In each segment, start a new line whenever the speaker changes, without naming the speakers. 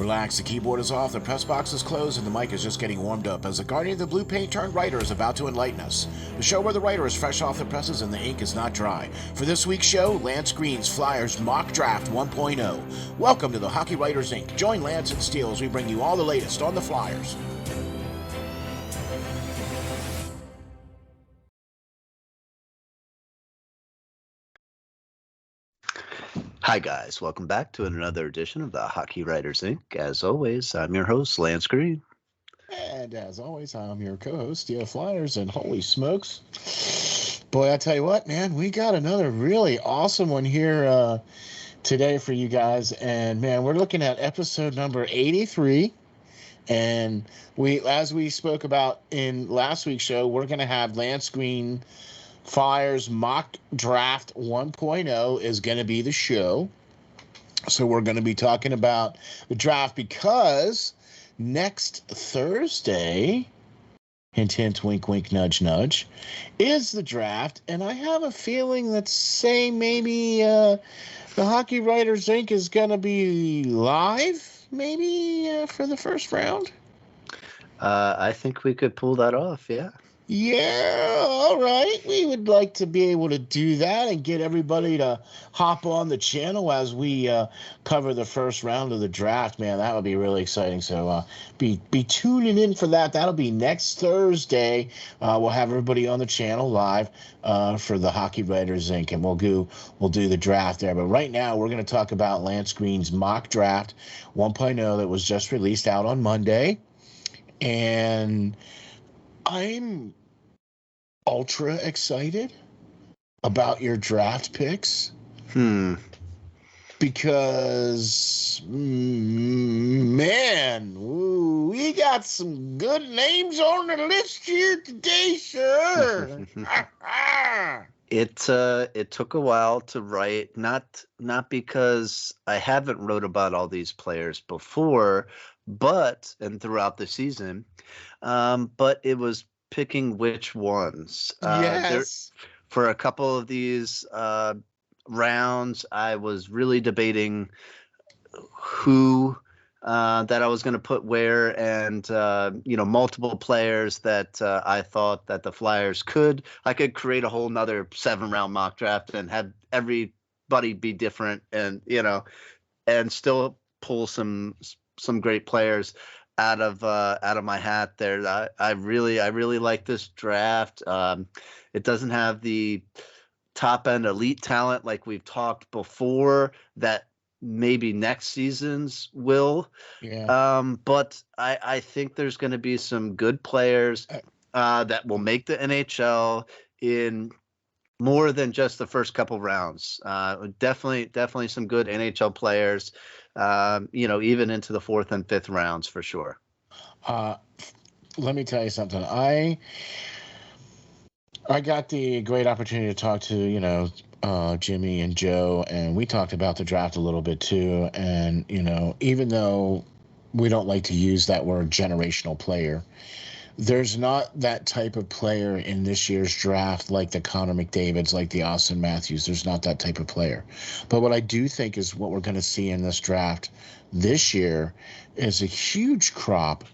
Relax, the keyboard is off, the press box is closed, and the mic is just getting warmed up as the guardian of the blue paint turned writer is about to enlighten us. The show where the writer is fresh off the presses and the ink is not dry. For this week's show, Lance Green's Flyers Mock Draft 1.0. Welcome to the Hockey Writers Inc. Join Lance and Steel as we bring you all the latest on the Flyers.
Hi, guys. Welcome back to another edition of the Hockey Writers Inc. As always, I'm your host, Lance Green.
And as always, I'm your co-host, SteelFlyers, and holy smokes. Boy, I tell you what, man, we got another really awesome one here today for you guys. And, man, we're looking at episode number 83. And as we spoke about in last week's show, we're going to have Lance Green Flyers Mock Draft 1.0 is going to be the show. So we're going to be talking about the draft because next Thursday, hint, hint, wink, wink, nudge, nudge, is the draft. And I have a feeling that, say, maybe the Hockey Writers Inc. is going to be live, maybe, for the first round.
I think we could pull that off, yeah.
Yeah, all right. We would like to be able to do that and get everybody to hop on the channel as we cover the first round of the draft. Man, that would be really exciting. So be tuning in for that. That'll be next Thursday. We'll have everybody on the channel live for the Hockey Writers Inc. And we'll do the draft there. But right now, we're going to talk about Lance Green's Mock Draft 1.0 that was just released out on Monday. And I'm ultra excited about your draft picks. Because, man, we got some good names on the list here today, sir.
It took a while to write, not because I haven't wrote about all these players before, and throughout the season, but it was picking which ones.
Yes.
For a couple of these rounds, I was really debating who that I was going to put where, and multiple players that I thought that the Flyers I could create a whole nother 7-round mock draft and have everybody be different, and and still pull some great players out of my hat there. I really like this draft. It doesn't have the top end elite talent like we've talked before that maybe next season's will.
Yeah.
But I think there's going to be some good players that will make the NHL in more than just the first couple rounds. Definitely some good NHL players, even into the 4th and 5th rounds for sure.
Let me tell you something. I got the great opportunity to talk to, Jimmy and Joe, and we talked about the draft a little bit too. And, even though we don't like to use that word generational player, there's not that type of player in this year's draft like the Connor McDavids, like the Austin Matthews. There's not that type of player. But what I do think is what we're going to see in this draft this year is a huge crop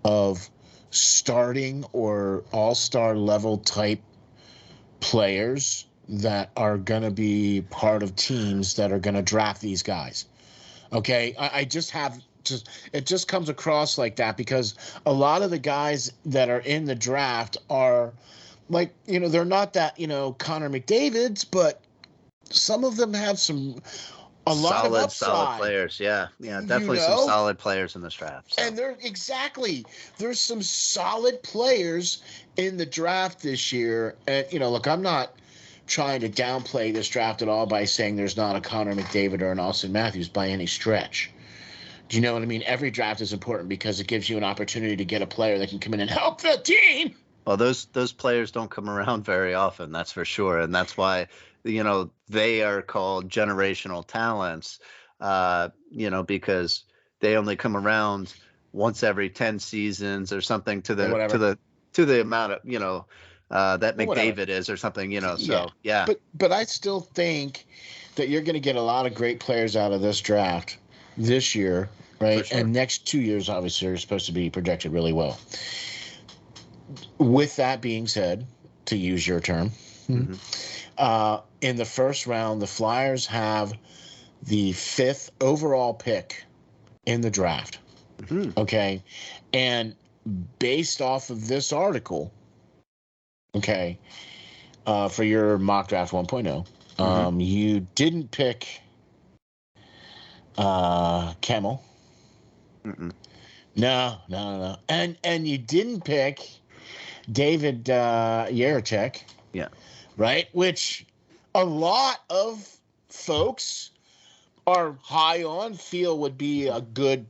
of starting or all-star level type players that are going to be part of teams that are going to draft these guys. Okay, it just comes across like that because a lot of the guys that are in the draft are like, they're not that, Connor McDavids, but some of them have a lot of upside.
Solid players. Yeah, definitely some solid players in this draft. So.
And there's some solid players in the draft this year. And, look, I'm not trying to downplay this draft at all by saying there's not a Connor McDavid or an Austin Matthews by any stretch. Do you know what I mean? Every draft is important because it gives you an opportunity to get a player that can come in and help the team.
Well, those players don't come around very often, that's for sure. And that's why, they are called generational talents, because they only come around once every 10 seasons or something to the amount of, that McDavid is or something, so yeah.
But I still think that you're going to get a lot of great players out of this draft this year right?
sure.
And next 2 years, obviously, are supposed to be projected really well. With that being said, to use your term, in the first round, the Flyers have the 5th overall pick in the draft. Okay. And based off of this article, okay, for your mock draft 1.0, you didn't pick Kemmel. No. And you didn't pick David Jiricek.
Yeah.
Right? Which a lot of folks are high on, feel would be a good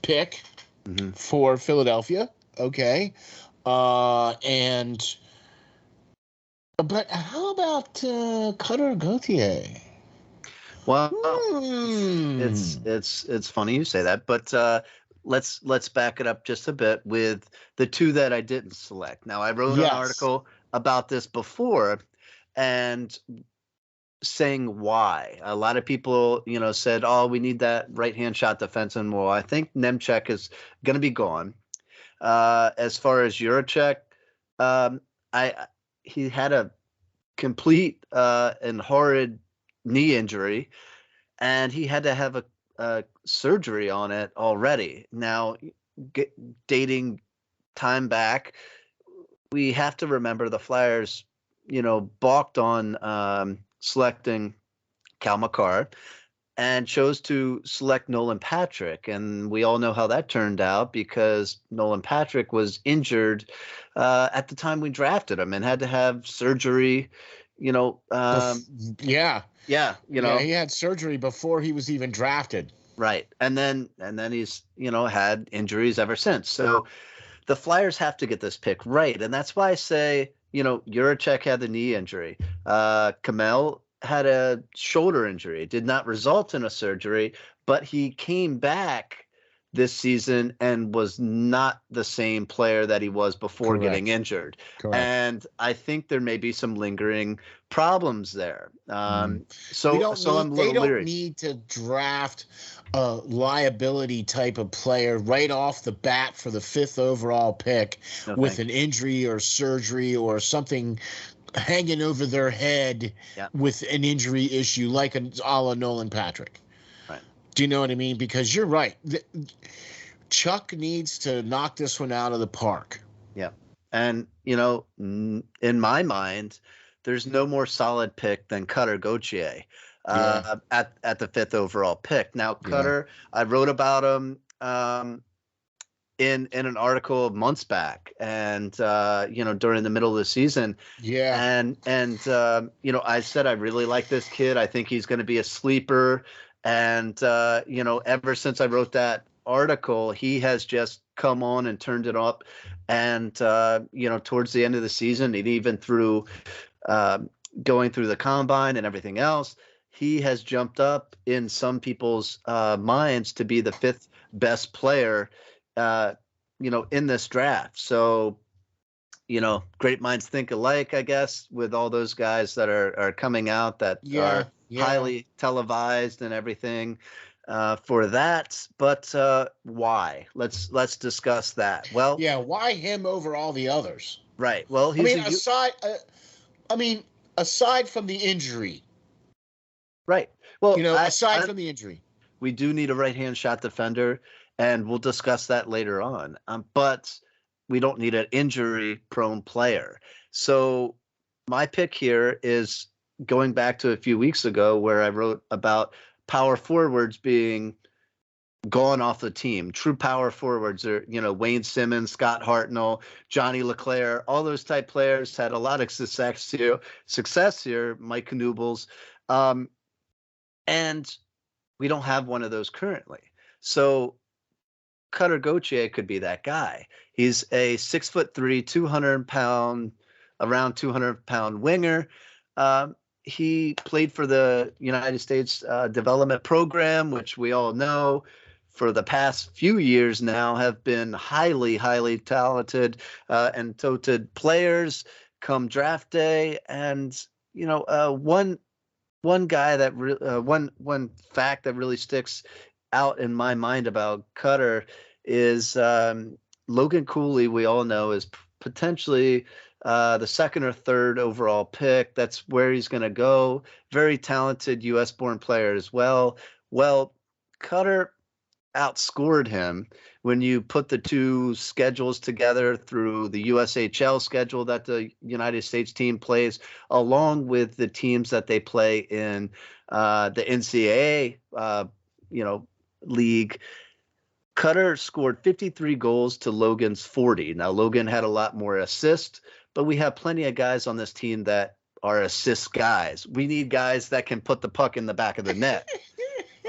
pick for Philadelphia. Okay. But how about Cutter Gauthier?
Well, it's funny you say that, but let's back it up just a bit with the 2 that I didn't select. Now, I wrote an article about this before, and saying why. A lot of people, said, "Oh, we need that right-hand shot defenseman." Well, I think Nemechek is going to be gone. As far as Jiricek, he had a complete and horrid knee injury, and he had to have a surgery on it already. Now, dating time back, we have to remember the Flyers, balked on selecting Cal McCarr and chose to select Nolan Patrick. And we all know how that turned out, because Nolan Patrick was injured at the time we drafted him and had to have surgery,
Yeah, he had surgery before he was even drafted.
Right. And then he's, had injuries ever since. So the Flyers have to get this pick right. And that's why I say, Jiricek had the knee injury. Kamel had a shoulder injury. It did not result in a surgery, but he came back this season and was not the same player that he was before getting injured.
Correct.
And I think there may be some lingering problems there. I'm a little
they don't
leery.
need to draft a liability type of player right off the bat for the 5th overall pick with an injury or surgery or something hanging over their head with an injury issue like a la Nolan Patrick.
Right.
Do you know what I mean? Because you're right. Chuck needs to knock this one out of the park.
Yeah. And, in my mind, there's no more solid pick than Cutter Gauthier at the 5th overall pick. Now, Cutter, I wrote about him in an article months back, and during the middle of the season. And I said I really like this kid. I think he's going to be a sleeper. And ever since I wrote that article, he has just come on and turned it up. And towards the end of the season, and even through going through the combine and everything else, he has jumped up in some people's minds to be the 5th best player in this draft. So, great minds think alike, I guess, with all those guys that are coming out that are highly televised and everything for that. But why? Let's discuss that. Well,
why him over all the others?
Right. Well,
aside from the injury.
Right. Well,
aside from the injury,
we do need a right-hand shot defender, and we'll discuss that later on. But we don't need an injury-prone player. So my pick here is going back to a few weeks ago where I wrote about power forwards being gone off the team. True power forwards are, Wayne Simmons, Scott Hartnell, Johnny LeClaire, all those type players had a lot of success here, Mike Knubles. And we don't have one of those currently. So Cutter Gauthier could be that guy. He's a 6'3", around 200-pound winger. He played for the United States Development Program, which we all know for the past few years now have been highly, highly talented and touted players come draft day. And, one guy that one fact that really sticks out in my mind about Cutter is Logan Cooley. We all know is potentially the second or third overall pick. That's where he's going to go. Very talented U.S. born player as well. Well, Cutter outscored him when you put the two schedules together through the USHL schedule that the United States team plays, along with the teams that they play in the NCAA, league. Cutter scored 53 goals to Logan's 40. Now, Logan had a lot more assists, but we have plenty of guys on this team that are assist guys. We need guys that can put the puck in the back of the net.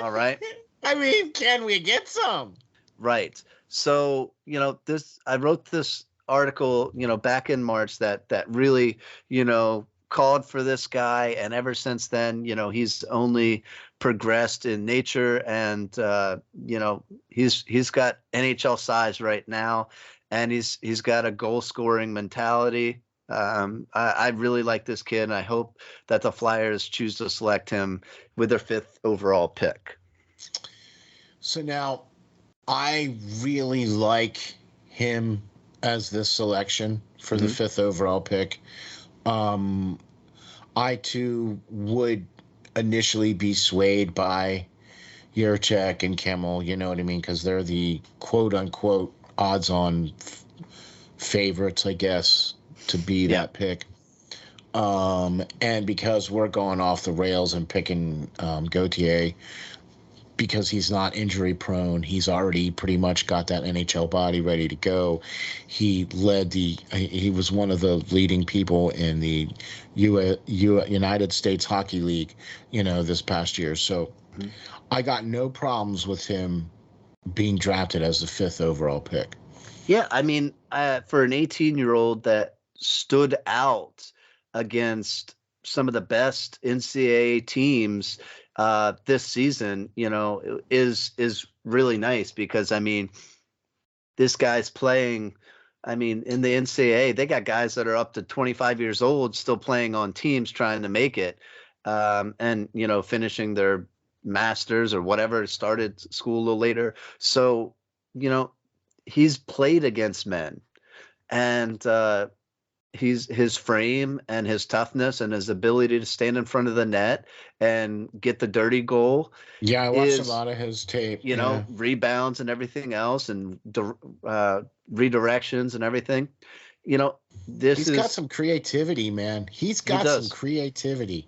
All right.
I mean, can we get some?
Right. So, I wrote this article, back in March that really, called for this guy. And ever since then, he's only progressed in nature, and, he's got NHL size right now, and he's got a goal scoring mentality. I really like this kid, and I hope that the Flyers choose to select him with their 5th overall pick.
So now I really like him as this selection for the 5th overall pick. I too would initially be swayed by Yurchek and Kimmel, you know what I mean? Because they're the quote unquote odds on favorites, I guess, to be that pick. And because we're going off the rails and picking Gauthier, because he's not injury prone, he's already pretty much got that NHL body ready to go. He was one of the leading people in the United States Hockey League, this past year. So I got no problems with him being drafted as the 5th overall pick.
Yeah, I mean, for an 18-year-old that stood out against some of the best NCAA teams this season, is really nice, because I mean, this guy's playing. I mean, in the NCAA, they got guys that are up to 25 years old still playing on teams trying to make it, and finishing their masters or whatever, started school a little later. So he's played against men, and his frame and his toughness and his ability to stand in front of the net and get the dirty goal.
Yeah, I watched a lot of his tape.
Rebounds and everything else, and redirections and everything. He's
got some creativity, man. He's got some creativity,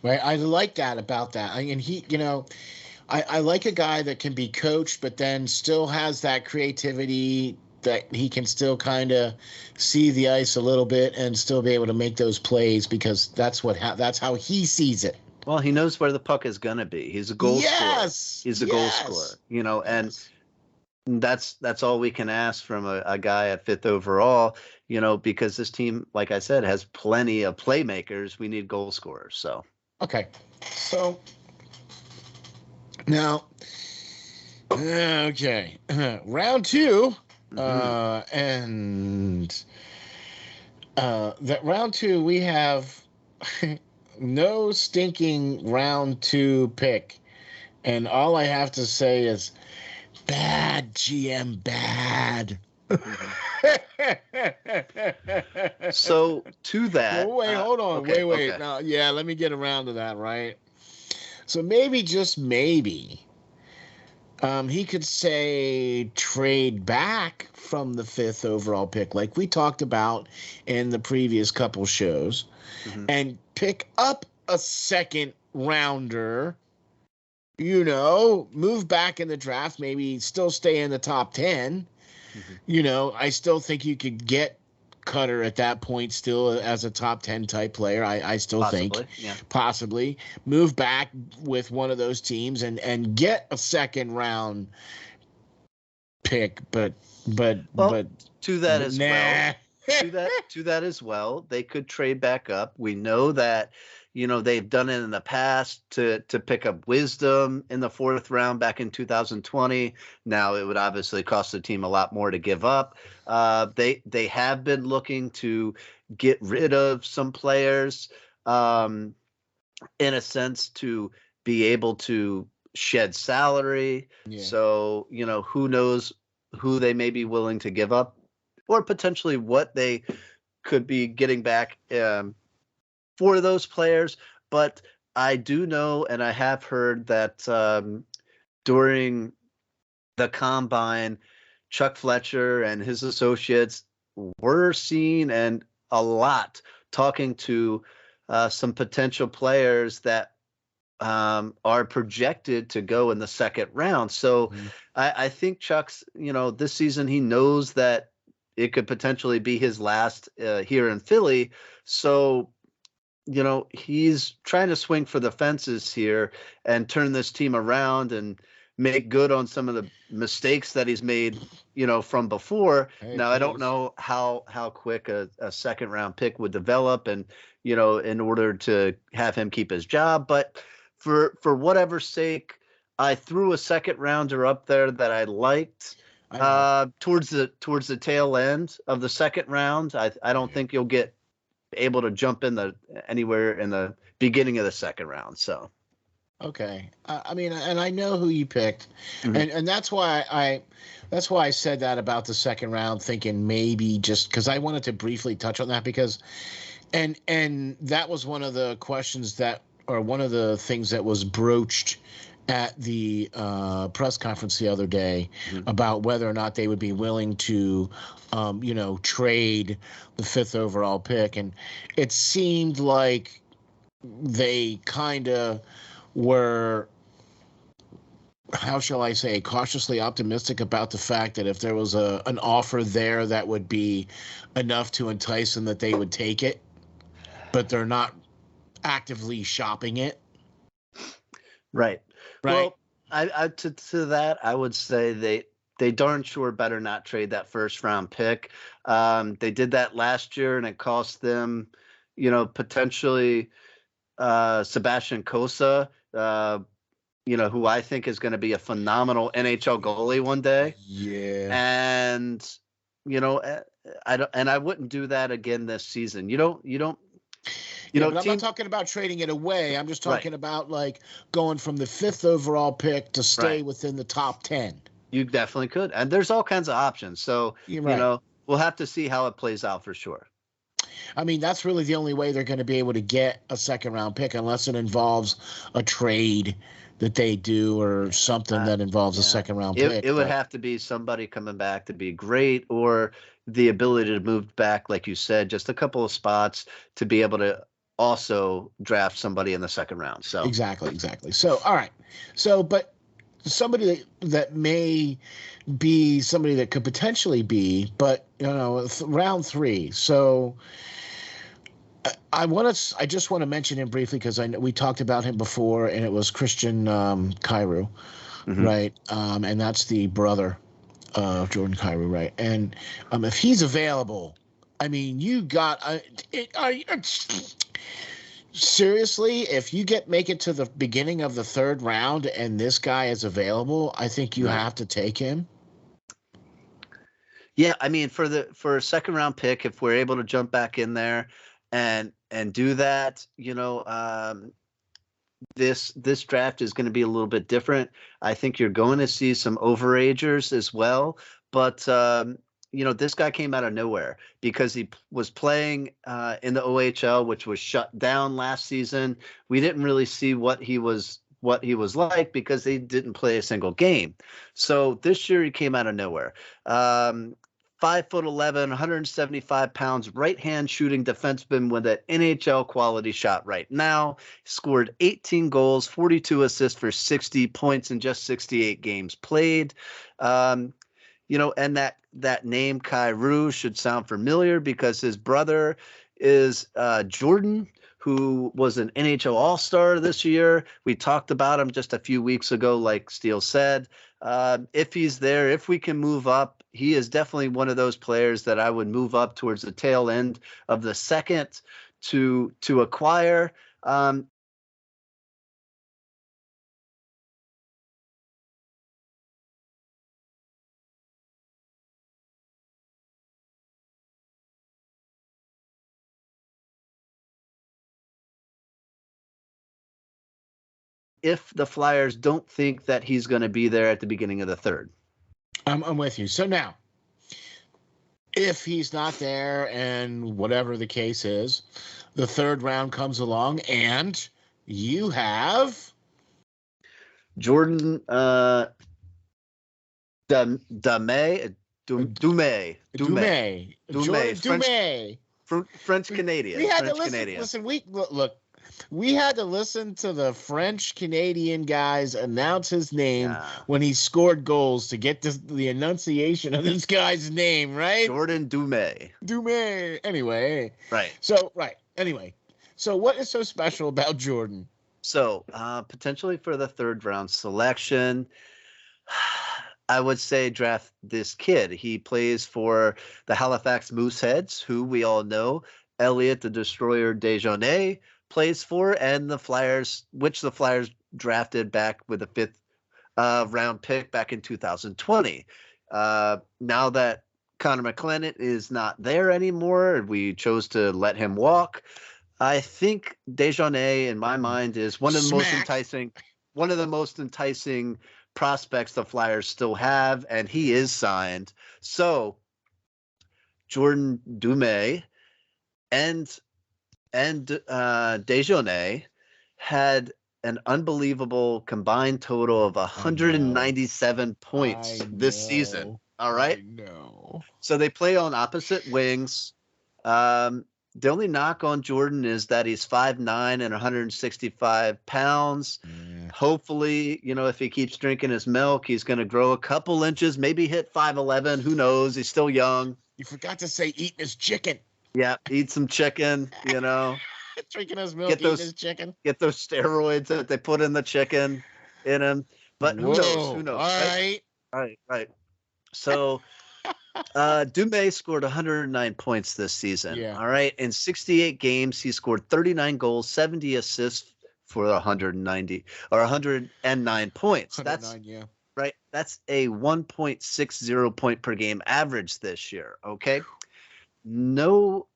right? I like that about that. I mean, I like a guy that can be coached, but then still has that creativity, that he can still kind of see the ice a little bit and still be able to make those plays, because that's how he sees it.
Well, he knows where the puck is going to be. He's a goal scorer. He's a goal scorer, and that's all we can ask from a guy at 5th overall, because this team, like I said, has plenty of playmakers. We need goal scorers. So,
okay. So now, okay, round 2. And that round 2, we have no stinking round 2 pick. And all I have to say is, bad GM, bad.
So to that.
Well, wait, hold on.
Okay,
wait.
Okay.
Now, yeah, let me get around to that, right? So maybe, just maybe, he could say trade back from the 5th overall pick, like we talked about in the previous couple shows, and pick up a 2nd rounder, move back in the draft, maybe still stay in the top 10. I still think you could get Cutter at that point still as a top 10 type player. I still think possibly move back with one of those teams and get a 2nd round pick, but
to that as well. To that as well, they could trade back up. We know that they've done it in the past to pick up Wisdom in the 4th round back in 2020. Now, it would obviously cost the team a lot more to give up. They have been looking to get rid of some players, in a sense, to be able to shed salary.
Yeah.
So, who knows who they may be willing to give up or potentially what they could be getting back for those players. But I do know, and I have heard that during the combine, Chuck Fletcher and his associates were seen and a lot talking to some potential players that are projected to go in the second round. So I think Chuck's, this season he knows that it could potentially be his last here in Philly. So, he's trying to swing for the fences here and turn this team around and make good on some of the mistakes that he's made, from before.
Hey,
now,
please.
I don't know how quick a second round pick would develop and, in order to have him keep his job. But for whatever sake, I threw a second rounder up there that I liked towards the tail end of the second round. I don't think you'll get able to jump in anywhere in the beginning of the second round. So.
Okay. I mean, and I know who you picked, and that's why I said that about the second round, thinking maybe just because I wanted to briefly touch on that because, and that was one of the questions or one of the things that was broached at the press conference the other day about whether or not they would be willing to, trade the 5th overall pick, and it seemed like they kind of were, how shall I say, cautiously optimistic about the fact that if there was an offer there that would be enough to entice them that they would take it, but they're not actively shopping it.
Right. Well, I to that I would say they darn sure better not trade that first round pick. They did that last year and it cost them, potentially Sebastian Cosa, who I think is going to be a phenomenal NHL goalie one day.
Yeah.
And, I wouldn't do that again this season.
But I'm not talking about trading it away. I'm just talking about like going from the 5th overall pick to stay within the top 10.
You definitely could. And there's all kinds of options. So, we'll have to see how it plays out for sure.
I mean, that's really the only way they're going to be able to get a second round pick unless it involves a trade that they do or something that involves a second round pick.
It would have to be somebody coming back to be great, or the ability to move back, like you said, just a couple of spots to be able to also draft somebody in the second round. So
exactly. So, all right. So, but somebody that may be somebody that could potentially be, but round 3. So I just want to mention him briefly because I know we talked about him before, and it was Christian Kyrou, right? And that's the brother of Jordan Kyrou, right? And if he's available, I mean, you got seriously, if you make it to the beginning of the 3rd round and this guy is available, I think you have to take him.
Yeah, I mean, for a second round pick, if we're able to jump back in there and do that, this draft is going to be a little bit different. I think you're going to see some overagers as well, but this guy came out of nowhere because he was playing in the OHL, which was shut down last season. We didn't really see what he was like because he didn't play a single game. So this year he came out of nowhere. 5'11", 175 pounds, right-hand shooting defenseman with an NHL quality shot right now. Scored 18 goals, 42 assists for 60 points in just 68 games played. And that name Kyrou should sound familiar because his brother is Jordan, who was an NHL All-Star this year. We talked about him just a few weeks ago, like Steel said. If he's there, if we can move up, he is definitely one of those players that I would move up towards the tail end of the second to acquire. if the Flyers don't think that he's going to be there at the beginning of the third.
I'm with you. So now, if he's not there and whatever the case is, the third round comes along and you have
Jordan Dumais. French Canadian.
We had
French
to listen.
Canadian.
Listen, look. We had to listen to the French Canadian guys announce his name when he scored goals to get the enunciation of this guy's name, right?
Jordan Dumais.
Anyway.
Right.
So, Anyway. So what is so special about Jordan?
So, potentially for the third round selection, I would say draft this kid. He plays for the Halifax Mooseheads, who we all know Elliot the Destroyer Desjardins plays for, and the Flyers, which the Flyers drafted back with a fifth round pick back in 2020. Now that Connor McClennan is not there anymore, we chose to let him walk. I think Desjardins, in my mind, is one of the most enticing prospects the Flyers still have, and he is signed. So Jordan Dumais and Desjardins had an unbelievable combined total of 197 points this season. All right. So they play on opposite wings. The only knock on Jordan is that he's 5'9" and 165 pounds. Yeah. Hopefully, if he keeps drinking his milk, he's going to grow a couple inches, maybe hit 5'11". Who knows? He's still young.
You forgot to say eating his chicken.
Yeah, eat some chicken,
Drinking his milk, eating his chicken.
Get those steroids that they put in the chicken in him. But who knows? Who knows? All right. So Dumais scored 109 points this season. Yeah. All right. In 68 games, he scored 39 goals, 70 assists for 109 points. That's right. That's a 1.60 point per game average this year. Okay. No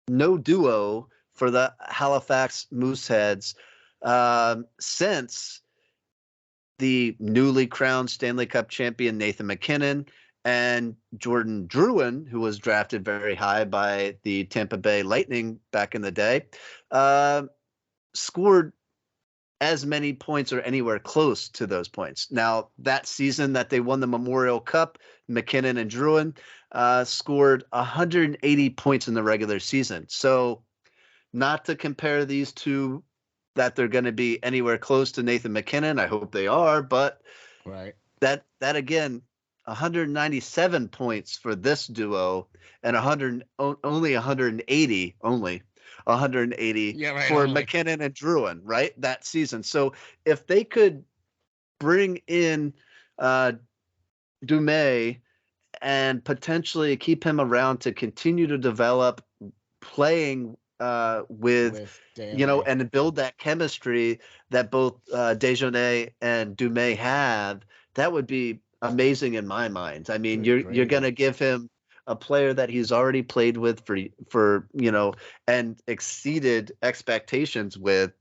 duo for the Halifax Mooseheads since the newly crowned Stanley Cup champion Nathan MacKinnon and Jordan Drouin, who was drafted very high by the Tampa Bay Lightning back in the day, scored as many points or anywhere close to those points. Now, that season that they won the Memorial Cup, MacKinnon and Drouin scored 180 points in the regular season. So not to compare these two that they're going to be anywhere close to Nathan MacKinnon. I hope they are, but that again, 197 points for this duo and only 180 for MacKinnon and Drouin, right? That season. So if they could bring in Dumais and potentially keep him around to continue to develop playing with and build that chemistry that both Desjardins and Dumais have, that would be amazing in my mind. I mean, you're going to give him a player that he's already played with for and exceeded expectations with.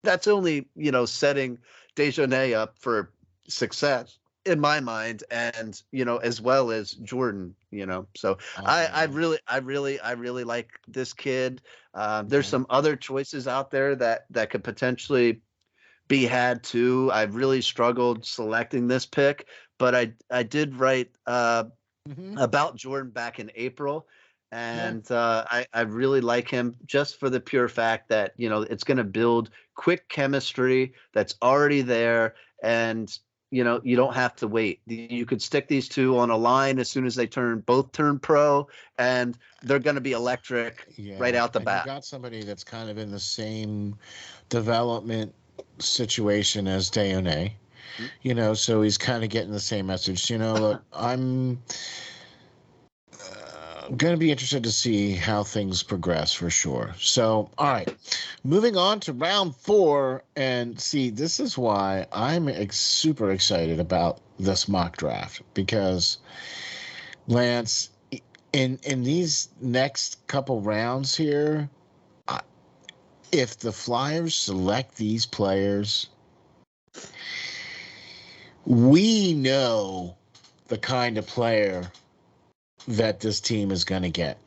That's only setting Desjardins up for success in my mind, and as well as Jordan. So I really like this kid. There's some other choices out there that could potentially be had too. I really struggled selecting this pick, but I did write about Jordan back in April, and I really like him just for the pure fact that it's going to build quick chemistry that's already there, and you don't have to wait. You could stick these two on a line as soon as they both turn pro, and they're going to be electric right out the bat.
You got somebody that's kind of in the same development situation as Desjardins, so he's kind of getting the same message. Look, I'm going to be interested to see how things progress for sure. So, all right, moving on to round 4, and see, this is why I'm super excited about this mock draft, because Lance, in these next couple rounds here, if the Flyers select these players, we know the kind of player that this team is going to get.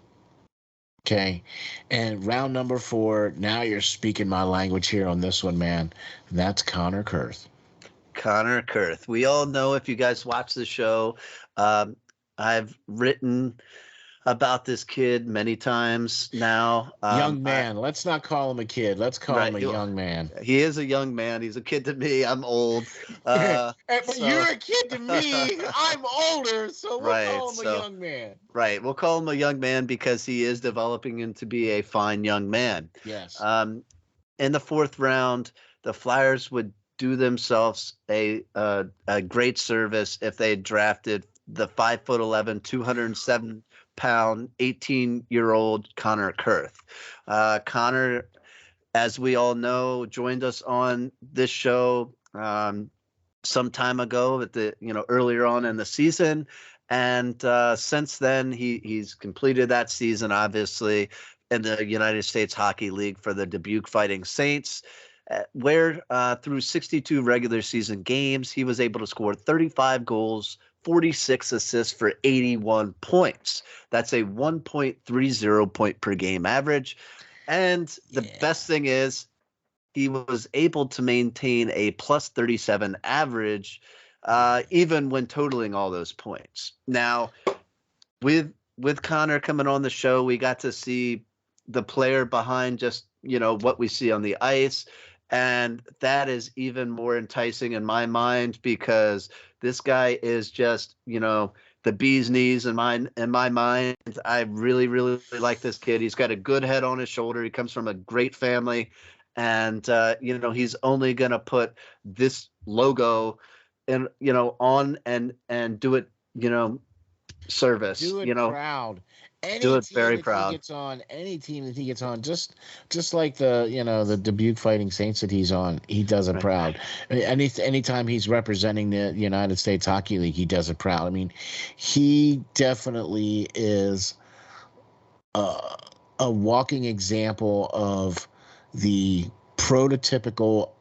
Okay. And round number 4, now you're speaking my language here on this one, man. And that's Connor Kirth.
Connor Kirth. We all know, if you guys watch the show, I've written about this kid many times now.
Young man. Let's not call him a kid. Let's call him a young man.
He is a young man. He's a kid to me. I'm old.
But you're a kid to me. I'm older, so we'll call him a young man.
Right. We'll call him a young man because he is developing into be a fine young man.
Yes.
In the 4th round, the Flyers would do themselves a great service if they drafted the 5'11", 207-pound, 18-year-old Connor Kirth. Connor, as we all know, joined us on this show some time ago at the earlier on in the season, and since then he's completed that season, obviously, in the United States Hockey League for the Dubuque Fighting Saints, where through 62 regular season games he was able to score 35 goals, 46 assists for 81 points. That's a 1.30 point per game average. And the best thing is he was able to maintain a plus 37 average even when totaling all those points. Now, with Connor coming on the show, we got to see the player behind just, what we see on the ice. And that is even more enticing in my mind because this guy is just, the bee's knees in my mind. I really, really like this kid. He's got a good head on his shoulder. He comes from a great family. And, he's only going to put this logo and, on and do it, service.
Do it proud.
Do it very proud.
He gets on any team that he gets on, just like the Dubuque Fighting Saints that he's on, he does it proud. Anytime he's representing the United States Hockey League, he does it proud. I mean, he definitely is a walking example of the prototypical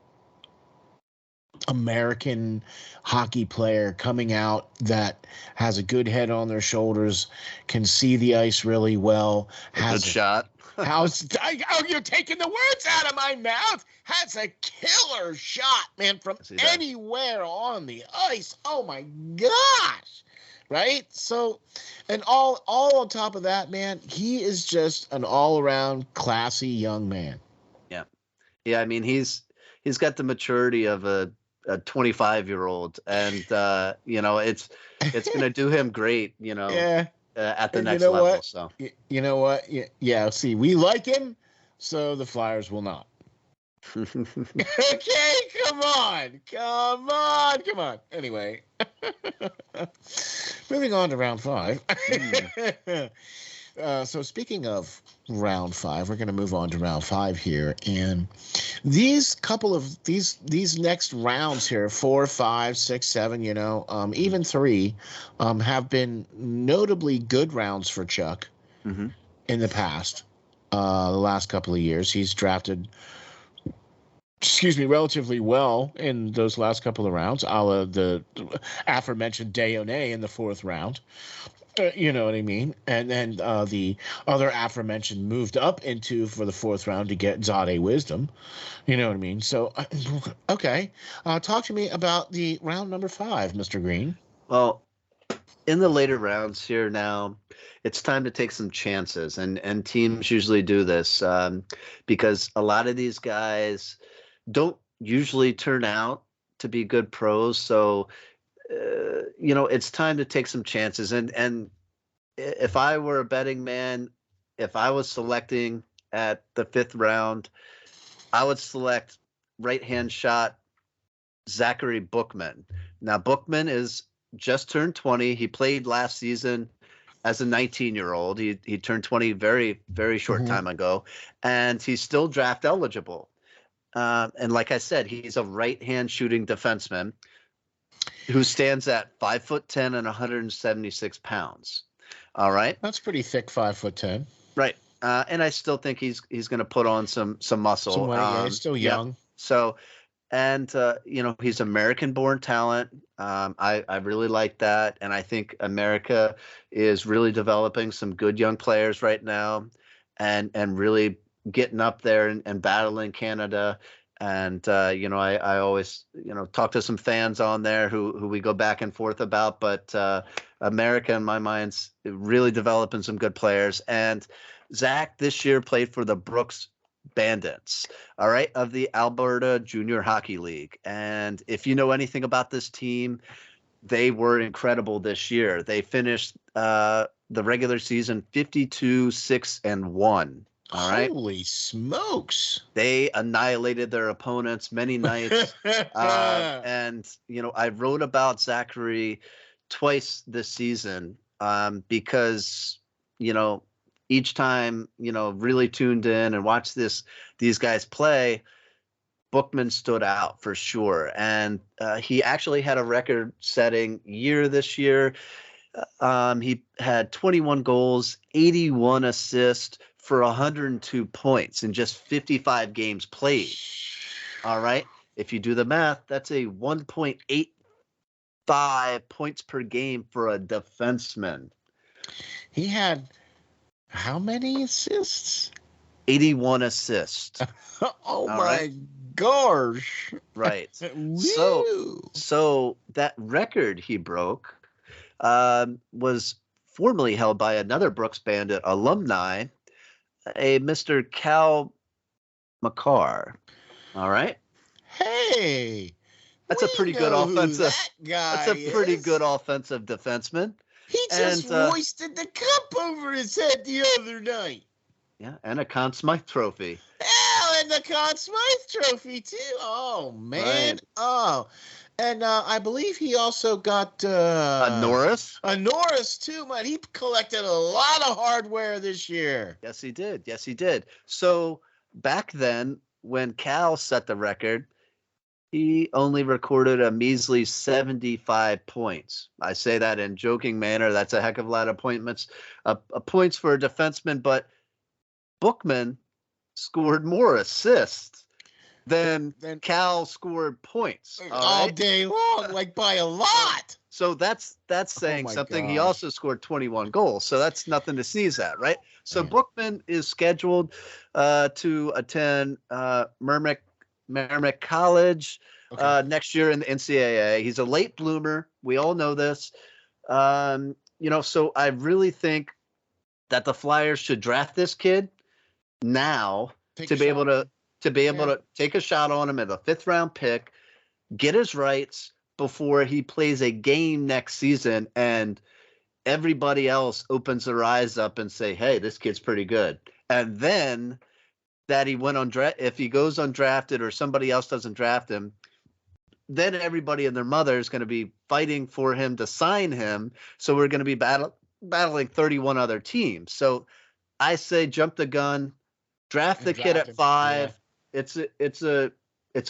American hockey player coming out that has a good head on their shoulders, can see the ice really well, has
a good shot.
You're taking the words out of my mouth. Has a killer shot, man, from anywhere on the ice. Oh my gosh. Right? So, and all on top of that, man, he is just an all-around classy young man.
Yeah, I mean, he's got the maturity of a 25-year-old, and it's going to do him great, at the next level.
What?
So
you know what? Yeah. See, we like him, so the Flyers will not. Okay, come on. Anyway, moving on to round 5. So speaking of round 5, we're going to move on to round 5 here, and these next rounds here, 4, 5, 6, 7, even 3, have been notably good rounds for Chuck in the past. The last couple of years, he's drafted, relatively well in those last couple of rounds, a la the aforementioned Dayone in the 4th round. You know what I mean? And then the other aforementioned moved up for the 4th round to get Zade Wisdom. You know what I mean? So, okay. Talk to me about the round number 5, Mr. Green.
Well, in the later rounds here now, it's time to take some chances. And teams usually do this because a lot of these guys don't usually turn out to be good pros. So, it's time to take some chances. And if I were a betting man, if I was selecting at the 5th round, I would select right-hand shot Zachary Bookman. Now, Bookman is just turned 20. He played last season as a 19-year-old. He turned 20 very, very short time ago, and he's still draft eligible. And like I said, he's a right-hand shooting defenseman who stands at 5'10" and 176 pounds. All right,
that's pretty thick, 5'10".
Right, and I still think he's going to put on some muscle.
He's still young.
Yeah. So And he's American-born talent. I really like that, and I think America is really developing some good young players right now, and really getting up there and battling Canada. And I always talk to some fans on there who we go back and forth about, but America, in my mind's really developing some good players. And Zach this year played for the Brooks Bandits, all right, of the Alberta Junior Hockey League. And if you know anything about this team, they were incredible this year. They finished the regular season 52-6-1. All right.
Holy smokes.
They annihilated their opponents many nights. And, I wrote about Zachary twice this season because, each time, really tuned in and watched these guys play, Bookman stood out for sure. And he actually had a record-setting year this year. He had 21 goals, 81 assists for 102 points in just 55 games played. All right. If you do the math, that's a 1.85 points per game for a defenseman.
He had how many assists?
81 assists.
Oh my gosh.
Right. So that record he broke was formerly held by another Brooks Bandit alumni, a Mr. Cal McCarr. All right.
Hey.
That's a pretty good offensive.
That's
a pretty good offensive defenseman.
He just hoisted the cup over his head the other night.
Yeah, and a Conn Smythe trophy.
Hell, and the Conn Smythe trophy too. Oh man. Right. Oh. And I believe he also got
a Norris.
A Norris too, man. He collected a lot of hardware this year.
Yes, he did. So back then, when Cal set the record, he only recorded a measly 75 points. I say that in joking manner. That's a heck of a lot of points for a defenseman. But Bookman scored more assists than Cal scored points
all day long, like by a lot.
So that's saying something. Gosh. He also scored 21 goals, so that's nothing to sneeze at, right? So Bookman is scheduled to attend Merrimack College next year in the NCAA. He's a late bloomer. We all know this. So I really think that the Flyers should draft this kid now to be able to take a shot on him at a 5th round pick, get his rights before he plays a game next season, and everybody else opens their eyes up and say, hey, this kid's pretty good. And then that he went on draft, if he goes undrafted or somebody else doesn't draft him, then everybody and their mother is going to be fighting for him to sign him. So we're going to be battling 31 other teams. So I say jump the gun, draft the kid at 5. Yeah. It's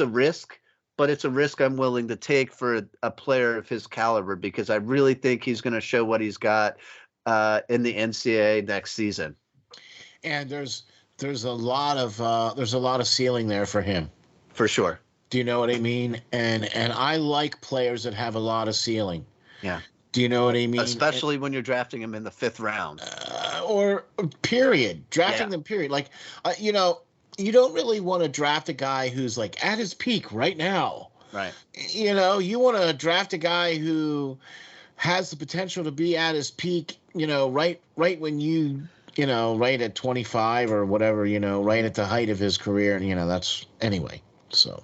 a risk, but it's a risk I'm willing to take for a player of his caliber, because I really think he's going to show what he's got in the NCAA next season.
And there's a lot of ceiling there for him.
For sure.
Do you know what I mean? And I like players that have a lot of ceiling.
Yeah.
Do you know what I mean?
Especially when you're drafting them in the 5th round.
Or period. Drafting them, period. Like, you don't really want to draft a guy who's like at his peak right now.
Right.
You want to draft a guy who has the potential to be at his peak, right when right at 25 or whatever, right at the height of his career. And, that's anyway. So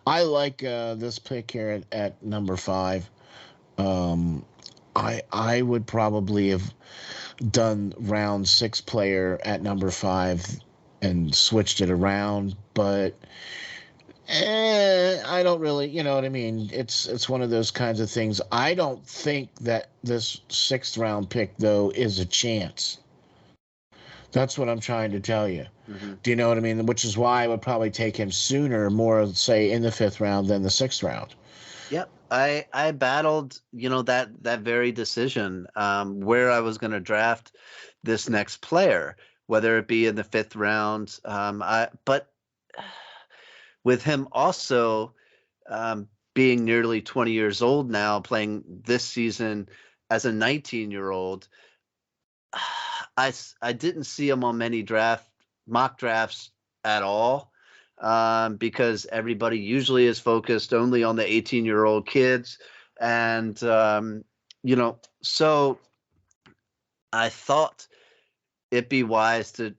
I like this pick here at number 5. I would probably have done round 6 player at number 5 and switched it around, but I don't really, you know what I mean? It's one of those kinds of things. I don't think that this 6th round pick, though, is a chance. That's what I'm trying to tell you. Mm-hmm. Do you know what I mean? Which is why I would probably take him sooner, more, say, in the 5th round than the 6th round.
Yep. I battled, that very decision where I was going to draft this next player, whether it be in the 5th round. But with him also, being nearly 20 years old now, playing this season as a 19-year-old, I didn't see him on many mock drafts at all, because everybody usually is focused only on the 18-year-old kids. And, so I thought it'd be wise to,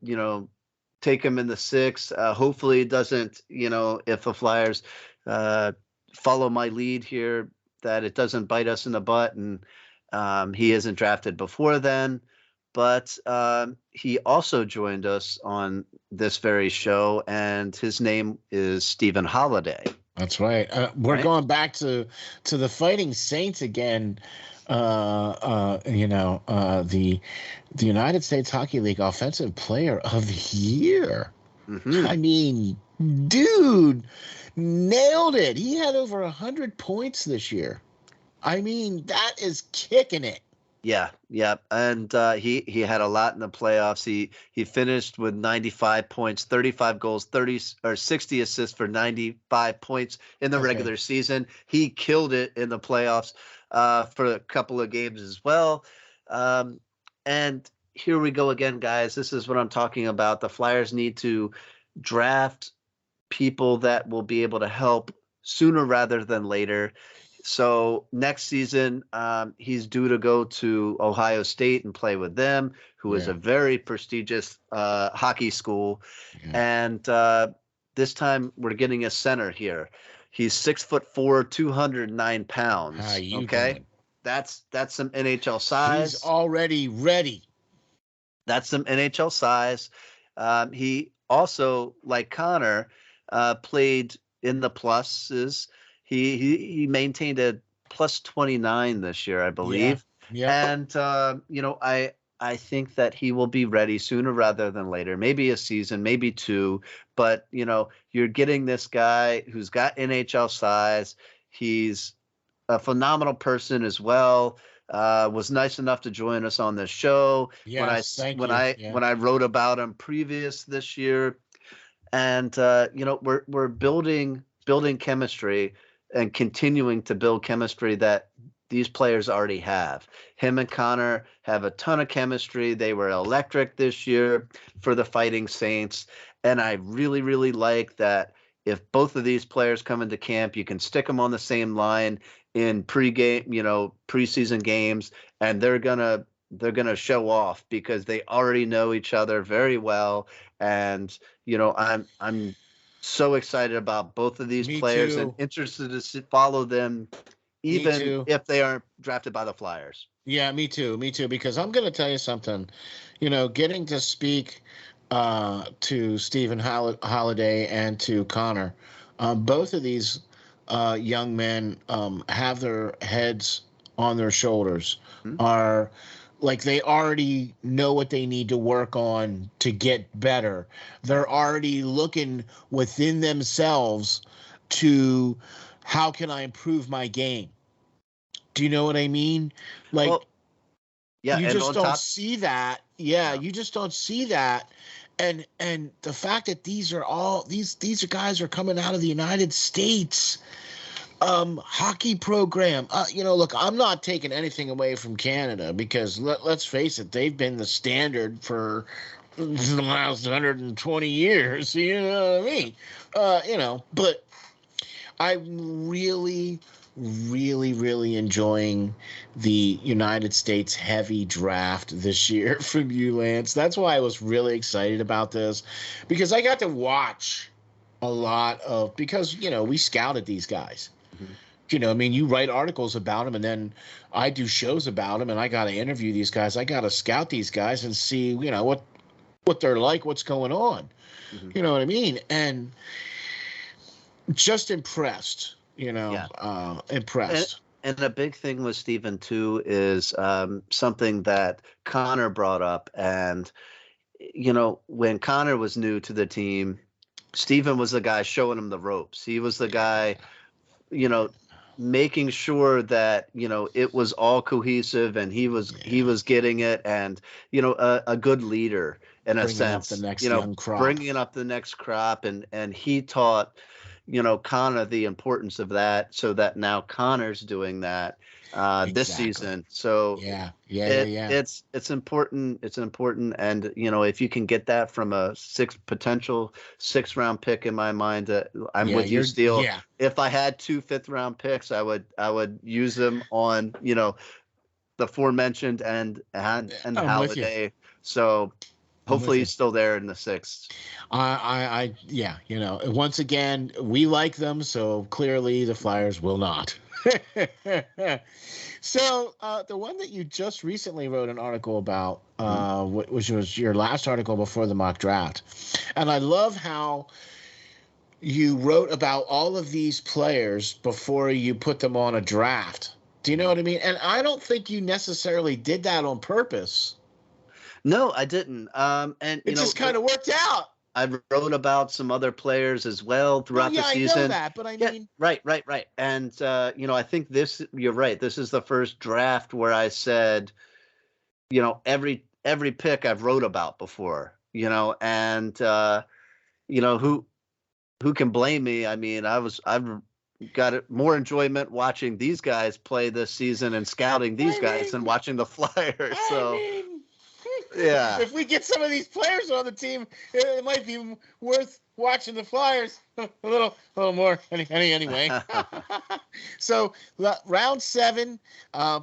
take him in the 6th. Hopefully it doesn't, if the Flyers follow my lead here, that it doesn't bite us in the butt and he isn't drafted before then. But he also joined us on this very show, and his name is Stephen Holiday.
That's right. We're going back to the Fighting Saints again. The United States Hockey League Offensive Player of the Year. Mm-hmm. I mean, dude, nailed it. He had over 100 points this year. I mean, that is kicking it.
Yeah. And he had a lot in the playoffs. He finished with 95 points, 35 goals, 60 assists for 95 points in the regular season. He killed it in the playoffs for a couple of games as well. And here we go again, guys. This is what I'm talking about. The Flyers need to draft people that will be able to help sooner rather than later. So next season, he's due to go to Ohio State and play with them, who is a very prestigious hockey school. Yeah. And this time we're getting a center here. He's 6'4", 209 pounds. Okay, doing? That's some NHL size.
He's already ready.
That's some NHL size. He also, like Connor, played in the pluses. He maintained a plus 29 this year, I believe. Yeah. And I think that he will be ready sooner rather than later. Maybe a season, maybe 2. But you're getting this guy who's got NHL size. He's a phenomenal person as well. Was nice enough to join us on this show.
Yes,
when I wrote about him previous this year. And we're building chemistry and continuing to build chemistry that these players already have. Him and Connor have a ton of chemistry. They were electric this year for the Fighting Saints. And I really, really like that if both of these players come into camp, you can stick them on the same line in preseason games, and they're gonna show off because they already know each other very well. And I'm so excited about both of these players and interested to follow them, even if they aren't drafted by the Flyers.
Yeah, me too, because I'm going to tell you something. Getting to speak to Stephen Holiday and to Connor, both of these young men have their heads on their shoulders, are like they already know what they need to work on to get better. They're already looking within themselves to how can I improve my game? Do you know what I mean? Like, you just don't see that. Yeah, you just don't see that. And the fact that these guys are coming out of the United States hockey program. Look, I'm not taking anything away from Canada because let's face it, they've been the standard for the last 120 years. You know what I mean? But I'm really, really, really enjoying the United States heavy draft this year from you, Lance. That's why I was really excited about this, because I got to watch a lot of, because, we scouted these guys. You write articles about them, and then I do shows about them, and I got to interview these guys. I got to scout these guys and see, what they're like, what's going on. You know what I mean? And just impressed, impressed.
And a big thing with Stephen, too, is something that Connor brought up. And, when Connor was new to the team, Stephen was the guy showing him the ropes. He was the guy, making sure that it was all cohesive, and he was getting it, and a good leader in a sense,
bringing up the next crop,
and he taught Connor the importance of that, so that now Connor's doing that this season. So
yeah.
It's important. It's important, and if you can get that from a potential 6th-round pick, in my mind, I'm with you, Steel.
Yeah.
If I had 2 5th-round picks, I would use them on the aforementioned and Holiday. So hopefully he's still there in the 6th.
Yeah. Once again, we like them, so clearly the Flyers will not. So the one that you just recently wrote an article about, which was your last article before the mock draft, and I love how you wrote about all of these players before you put them on a draft. Do you know what I mean? And I don't think you necessarily did that on purpose.
No, I didn't. And
it just kind of worked out.
I wrote about some other players as well throughout the season.
I know that, but I mean,
right. And I think you're right. This is the first draft where I said, every pick I've wrote about before, and who can blame me? I mean, I've got more enjoyment watching these guys play this season and scouting these guys than watching the Flyers. Yeah.
If we get some of these players on the team, it might be worth watching the Flyers a little more. Anyway. So round 7,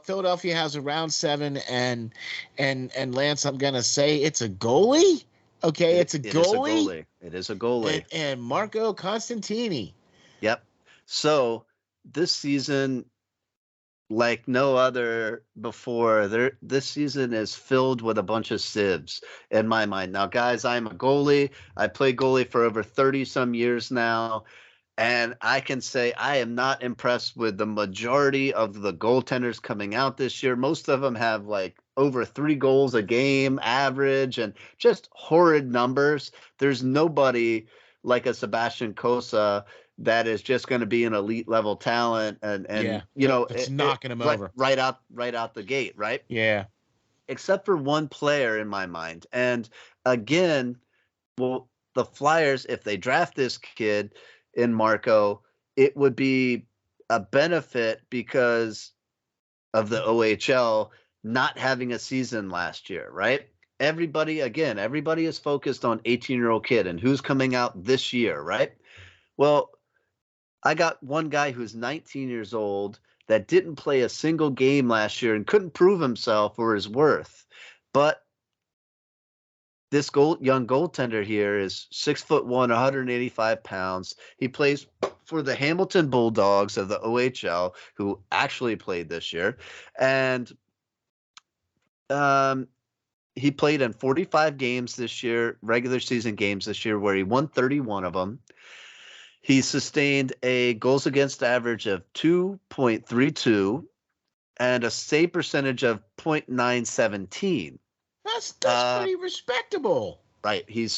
Philadelphia has a round 7, and Lance, I'm gonna say it's a goalie. Okay, it's a goalie.
It is a goalie.
And Marco Constantini.
Yep. So this season, like no other before, this season is filled with a bunch of sieves in my mind. Now, guys, I'm a goalie. I play goalie for over 30 some years now, and I can say I am not impressed with the majority of the goaltenders coming out this year. Most of them have like over 3 goals a game average and just horrid numbers. There's nobody like a Sebastian Cossa that is just going to be an elite level talent and
it's knocking him over
right out the gate, right?
Yeah.
Except for one player in my mind. And again, well, the Flyers, if they draft this kid in Marco, it would be a benefit because of the OHL not having a season last year, right? Everybody is focused on 18-year-old kid and who's coming out this year, right? Well, I got one guy who's 19 years old that didn't play a single game last year and couldn't prove himself or his worth. But this young goaltender here is 6'1", 185 pounds. He plays for the Hamilton Bulldogs of the OHL, who actually played this year. And he played in 45 games this year, regular season games this year, where he won 31 of them. He sustained a goals against average of 2.32 and a save percentage of .917.
That's pretty respectable.
Right. He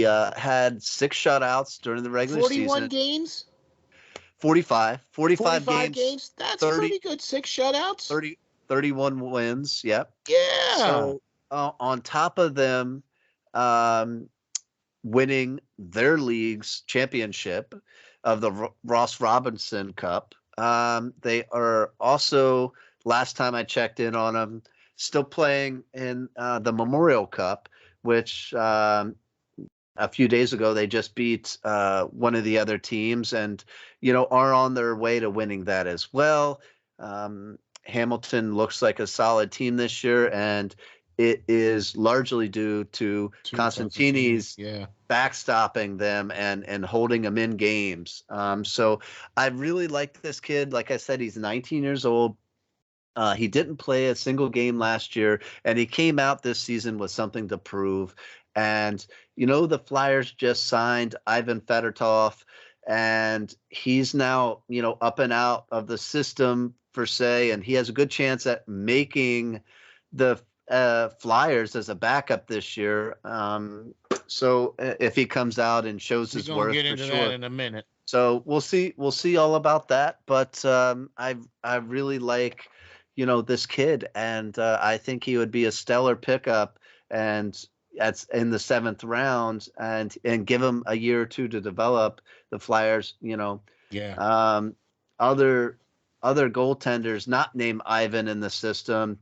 had 6 shutouts during the regular
41
season.
41 games?
45 games.
That's pretty good. 6 shutouts.
31 wins. Yep.
Yeah.
So on top of them, winning their league's championship of the Ross Robinson Cup. They are also, last time I checked in on them, still playing in the Memorial Cup, which a few days ago they just beat one of the other teams and, are on their way to winning that as well. Hamilton looks like a solid team this year, and it is largely due to Constantini's backstopping them and holding them in games. So I really like this kid. Like I said, he's 19 years old. He didn't play a single game last year, and he came out this season with something to prove. And, the Flyers just signed Ivan Fedorov, and he's now, up and out of the system per se, and he has a good chance at making the Flyers as a backup this year. So if he comes out and shows his worth,
get into that in a minute.
So we'll see all about that. But I really like, this kid, and I think he would be a stellar pickup. And that's in the 7th round, and give him a year or two to develop. The Flyers,
Yeah.
Other goaltenders not named Ivan in the system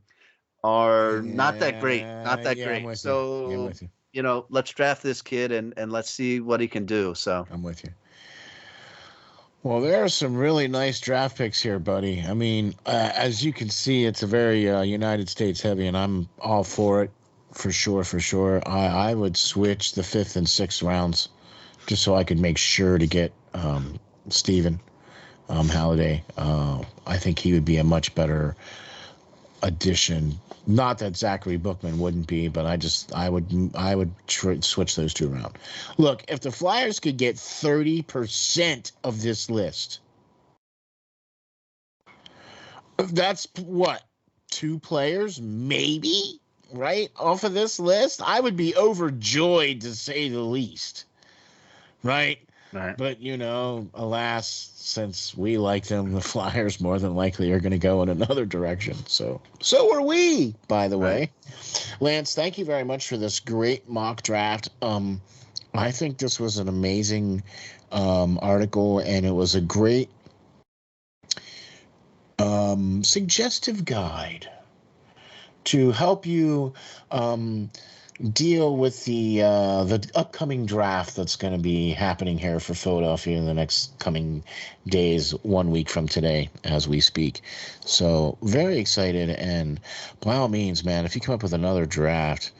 are not that great. Not that
Yeah, I'm
great.
with you. Yeah, I'm
So,
with you.
let's draft this kid and let's see what he can do. So
I'm with you. Well, there are some really nice draft picks here, buddy. I mean, as you can see, it's a very United States heavy, and I'm all for it, for sure, for sure. I would switch the 5th and 6th rounds just so I could make sure to get Steven Halliday. I think he would be a much better addition. Not that Zachary Bookman wouldn't be, but I would switch those two around. Look, if the Flyers could get 30% of this list, that's what, 2 players maybe, right, off of this list, I would be overjoyed, to say the least, right?
right.
But, alas, since we like them, the Flyers more than likely are going to go in another direction. So are we, by the way. Lance, thank you very much for this great mock draft. I think this was an amazing article, and it was a great suggestive guide to help you deal with the upcoming draft that's going to be happening here for Philadelphia in the next coming days, 1 week from today as we speak. So very excited, and by all means, man, if you come up with another draft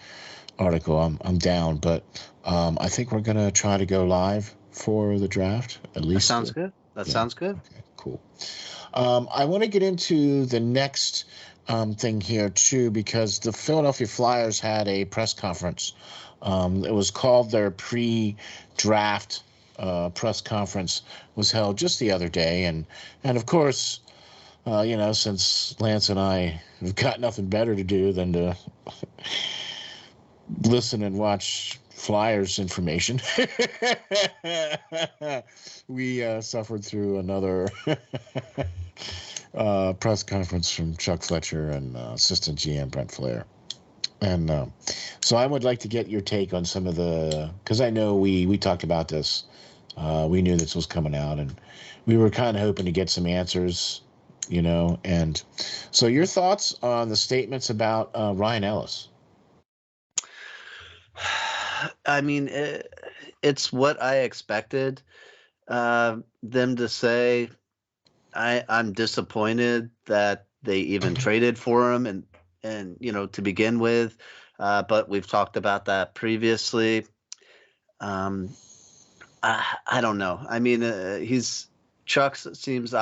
article, I'm down. But I think we're going to try to go live for the draft, at least.
That sounds good. That sounds good.
Okay, cool. I want to get into the next thing here too, because the Philadelphia Flyers had a press conference. It was called their pre-draft press conference, was held just the other day, and of course, since Lance and I have got nothing better to do than to listen and watch Flyers information, we suffered through another press conference from Chuck Fletcher and assistant GM Brent Flahr. And so I would like to get your take on some of because I know we talked about this. We knew this was coming out, and we were kind of hoping to get some answers, and so your thoughts on the statements about Ryan Ellis.
I mean, it's what I expected them to say. I'm disappointed that they even traded for him and to begin with, but we've talked about that previously. I don't know. I mean, Chuck seems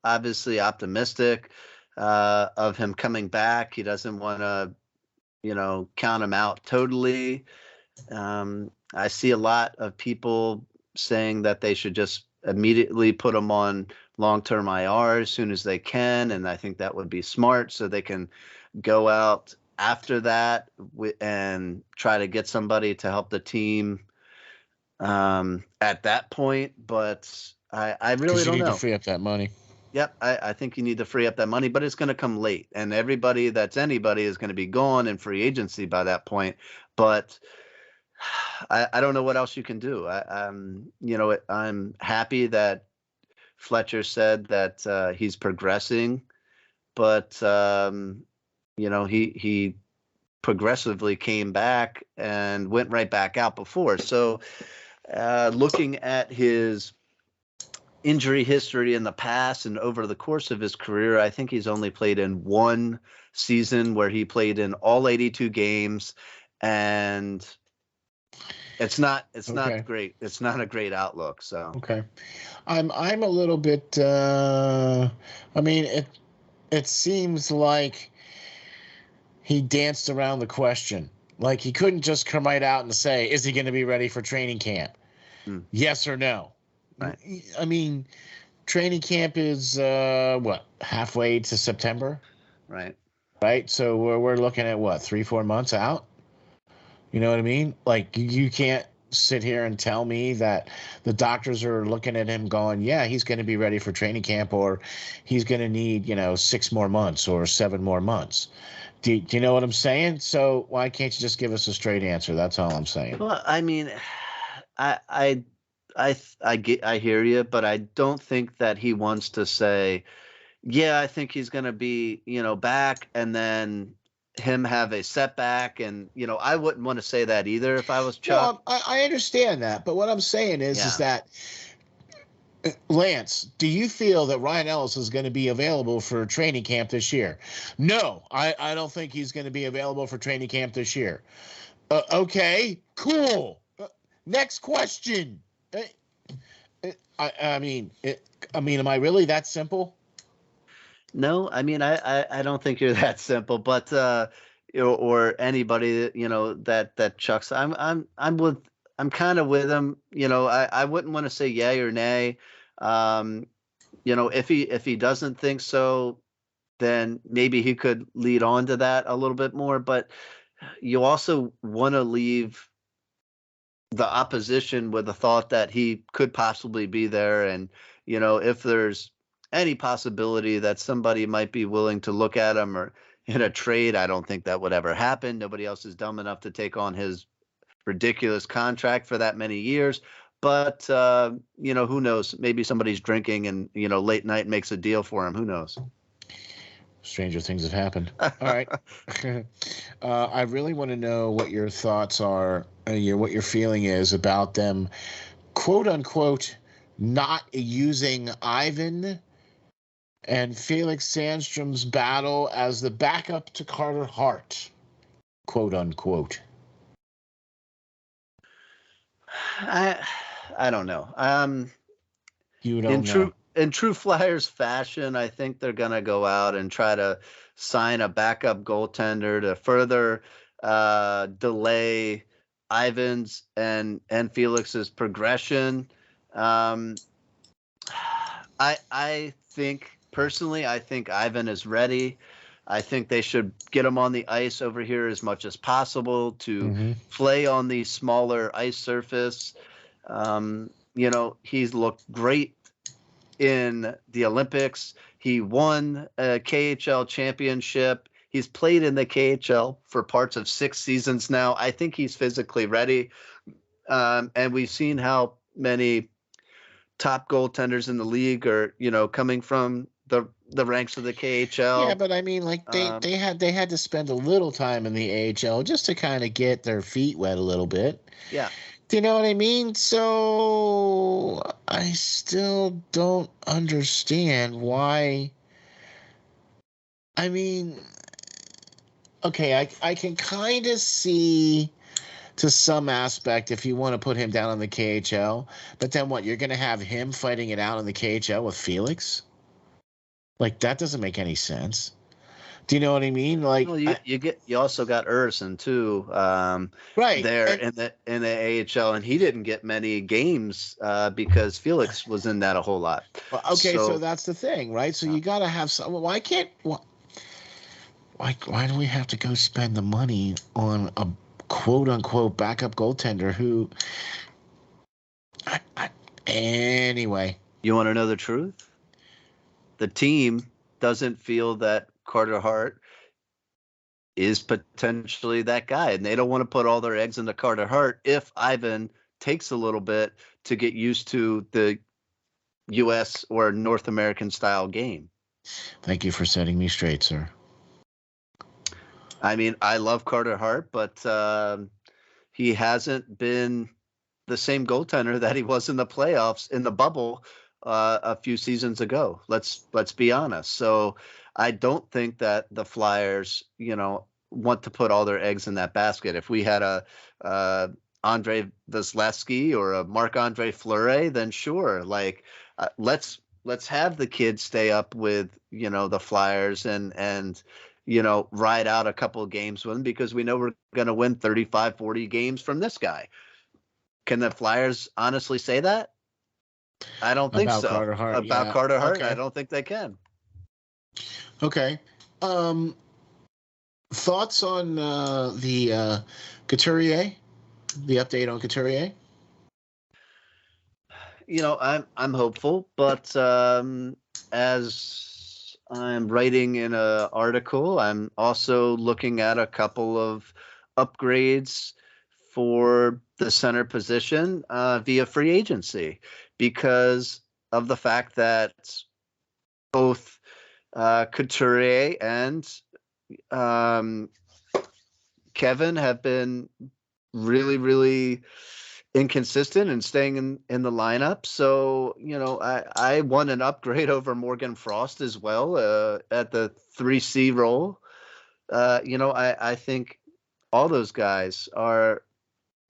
obviously optimistic of him coming back. He doesn't want to count him out totally. I see a lot of people saying that they should just immediately put him on long-term IR as soon as they can, and I think that would be smart, so they can go out after that and try to get somebody to help the team at that point. But I really don't know. You
need to free up that money.
Yep, I think you need to free up that money, but it's going to come late, and everybody that's anybody is going to be gone in free agency by that point. But I don't know what else you can do. I'm happy that Fletcher said that he's progressing, but he progressively came back and went right back out before. So looking at his injury history in the past and over the course of his career, I think he's only played in one season where he played in all 82 games, and it's not great. It's not a great outlook. So
okay, I'm a little bit. I mean, it seems like he danced around the question. Like he couldn't just come right out and say, "Is he going to be ready for training camp? Yes or no?"
Right.
I mean, training camp is halfway to September,
right?
Right. So we're looking at 3-4 months out. You know what I mean? Like you can't sit here and tell me that the doctors are looking at him going, yeah, he's going to be ready for training camp, or he's going to need 6 more months or 7 more months. Do you know what I'm saying? So why can't you just give us a straight answer? That's all I'm saying.
Well, I mean, I I I hear you, but I don't think that he wants to say, yeah, I think he's going to be, back, and then him have a setback. And, I wouldn't want to say that either if I was
No,
Chuck.
I understand that, but what I'm saying is
Yeah.
that Lance, do you feel that Ryan Ellis is going to be available for training camp this year? No, I don't think he's going to be available for training camp this year. Okay, cool. Next question. I mean, am I really that simple?
No, I mean, I don't think you're that simple, but, or anybody that, that Chuck's, I'm kind of with him. I wouldn't want to say yay or nay. Um, if he doesn't think so, then maybe he could lead on to that a little bit more. But you also want to leave the opposition with the thought that he could possibly be there. And, if there's any possibility that somebody might be willing to look at him or in a trade, I don't think that would ever happen. Nobody else is dumb enough to take on his ridiculous contract for that many years. But, who knows? Maybe somebody's drinking and, late night makes a deal for him. Who knows?
Stranger things have happened. All right. I really want to know what your thoughts are, what your feeling is about them, quote unquote, not using Ivan and Felix Sandstrom's battle as the backup to Carter Hart, quote unquote.
I don't know.
You don't know.
In true Flyers fashion, I think they're going to go out and try to sign a backup goaltender to further delay Ivan's and Felix's progression. I think personally, I think Ivan is ready. I think they should get him on the ice over here as much as possible to play on the smaller ice surface. He's looked great in the Olympics. He won a KHL championship. He's played in the KHL for parts of 6 seasons now. I think he's physically ready. And we've seen how many top goaltenders in the league are, coming from the ranks of the KHL.
Yeah, but I mean, like they had to spend a little time in the AHL just to kind of get their feet wet a little bit.
Yeah.
Do you know what I mean? So I still don't understand why. I mean, okay, I can kind of see to some aspect if you want to put him down on the KHL, but then what? You're going to have him fighting it out in the KHL with Felix? Like, that doesn't make any sense. Do you know what I mean? Like,
well, you also got Urson too,
right
there in the AHL, and he didn't get many games because Felix was in that a whole lot.
Well, okay, so that's the thing, right? So you got to have some. Why do we have to go spend the money on a quote unquote backup goaltender who? Anyway,
you want to know the truth? The team doesn't feel that Carter Hart is potentially that guy, and they don't want to put all their eggs into Carter Hart if Ivan takes a little bit to get used to the U.S. or North American style game.
Thank you for setting me straight, sir.
I mean, I love Carter Hart, but he hasn't been the same goaltender that he was in the playoffs in the bubble a few seasons ago. Let's be honest. So I don't think that the Flyers, want to put all their eggs in that basket. If we had a Andre Vasilevsky or a Marc-Andre Flahr, then sure. Like, let's have the kids stay up with, the Flyers and ride out a couple of games with them because we know we're going to win 35, 40 games from this guy. Can the Flyers honestly say that? I don't think so.
Carter Hart,
about Carter Hart,
okay.
I don't think they can.
Okay. Thoughts on the Couturier? The update on Couturier?
I'm hopeful, but as I'm writing in an article. I'm also looking at a couple of upgrades for the center position via free agency because of the fact that both Couturier and um, Kevin have been really, really inconsistent and staying in the lineup. So, I want an upgrade over Morgan Frost as well at the 3C role. I think all those guys are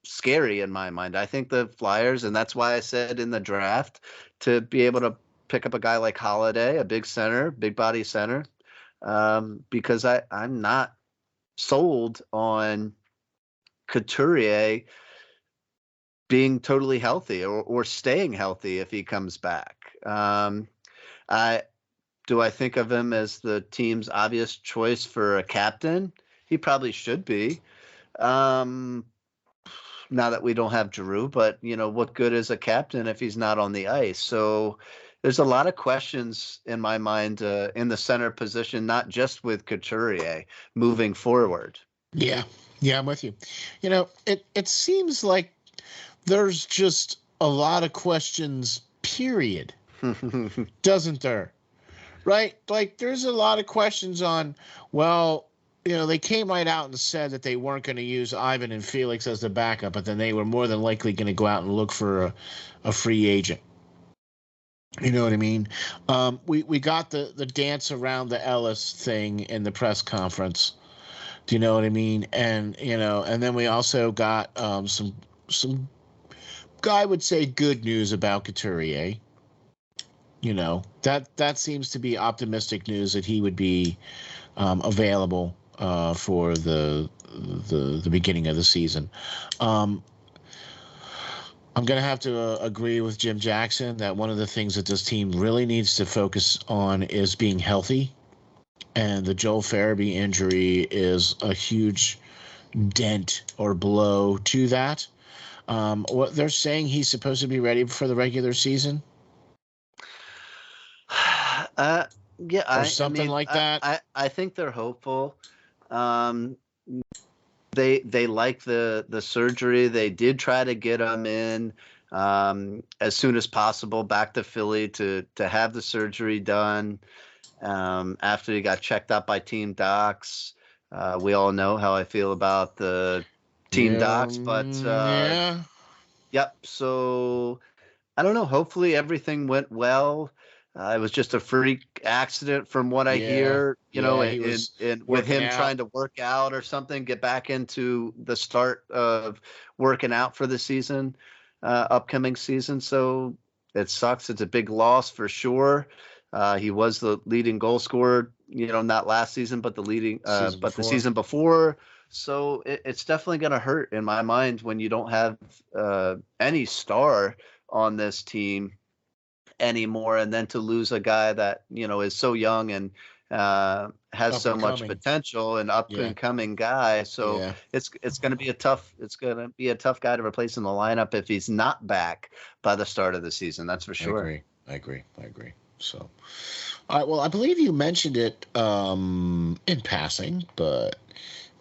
scary in my mind. I think the Flyers, and that's why I said in the draft to be able to pick up a guy like Holiday, a big center, big body center, because I'm not sold on Couturier being totally healthy or staying healthy if he comes back. I think of him as the team's obvious choice for a captain. He probably should be. Now that we don't have Giroux, but what good is a captain if he's not on the ice? So there's a lot of questions in my mind in the center position, not just with Couturier moving forward.
Yeah, I'm with you. It seems like there's just a lot of questions, period. Doesn't there? Right? Like there's a lot of questions on, well, they came right out and said that they weren't going to use Ivan and Felix as the backup, but then they were more than likely going to go out and look for a free agent. You know what I mean? We got the dance around the Ellis thing in the press conference. Do you know what I mean? And and then we also got some I would say good news about Couturier. That seems to be optimistic news that he would be available for the beginning of the season. I'm going to have to agree with Jim Jackson that one of the things that this team really needs to focus on is being healthy. And the Joel Farabee injury is a huge dent or blow to that. What they're saying, he's supposed to be ready for the regular season.
Yeah,
or something like that.
I think they're hopeful. They like the surgery. They did try to get him in as soon as possible back to Philly to have the surgery done. After he got checked out by team docs. We all know how I feel about the team docs, but yep. So I don't know. Hopefully everything went well. It was just a freak accident from what I hear, and with him trying to work out or something, get back into the start of working out for the season, upcoming season. So it sucks. It's a big loss for sure. He was the leading goal scorer, not last season, but the season before. So it's definitely going to hurt in my mind when you don't have any star on this team anymore, and then to lose a guy that is so young and has so much potential, and up and coming guy. So it's going to be a tough guy to replace in the lineup if he's not back by the start of the season. That's for sure.
I agree. So, all right. Well, I believe you mentioned it in passing, but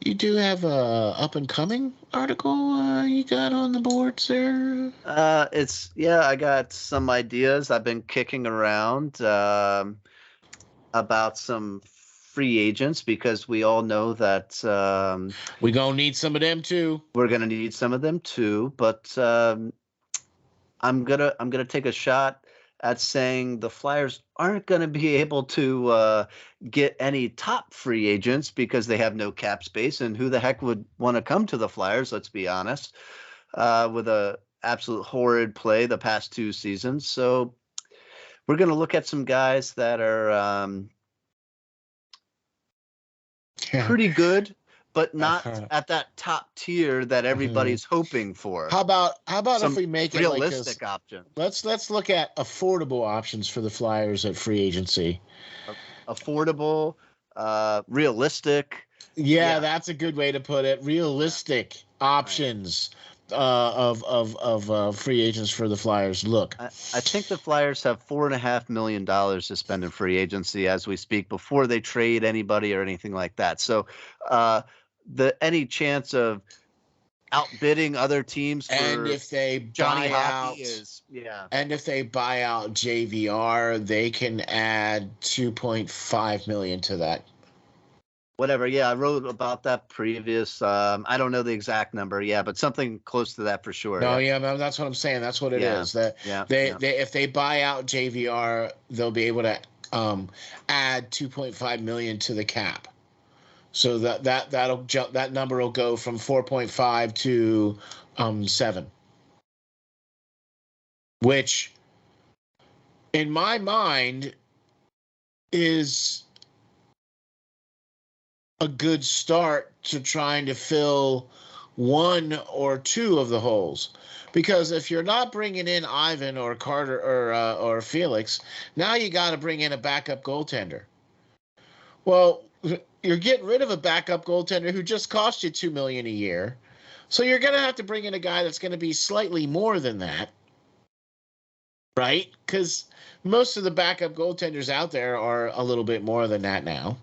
you do have a up and coming article you got on the boards there.
I got some ideas I've been kicking around about some free agents, because we all know that
we're gonna need some of them too.
We're gonna need some of them too, but I'm gonna take a shot at saying the Flyers aren't going to be able to get any top free agents because they have no cap space, and who the heck would want to come to the Flyers, let's be honest, with a absolute horrid play the past 2 seasons. So we're going to look at some guys that are pretty good, but not at that top tier that everybody's hoping for.
How about some if we make it
realistic options?
Let's look at affordable options for the Flyers at free agency.
Affordable, realistic.
Yeah, that's a good way to put it. Realistic options free agents for the Flyers. Look,
I think the Flyers have $4.5 million to spend in free agency as we speak before they trade anybody or anything like that. So, any chance of outbidding other teams
and
for
if they
Johnny
buy
Hockey
out,
is
and if they buy out JVR, they can add 2.5 million to that.
Whatever. Yeah, I wrote about that previous. I don't know the exact number. Yeah, but something close to that for sure.
No, yeah, no, that's what I'm saying. That's what it is. That they if they buy out JVR, they'll be able to add 2.5 million to the cap. So that'll jump. That number will go from 4.5 to 7, which in my mind is a good start to trying to fill one or two of the holes. Because if you're not bringing in Ivan or Carter or Felix, now you got to bring in a backup goaltender. Well, you're getting rid of a backup goaltender who just cost you $2 million a year, so you're going to have to bring in a guy that's going to be slightly more than that, right? Because most of the backup goaltenders out there are a little bit more than that now,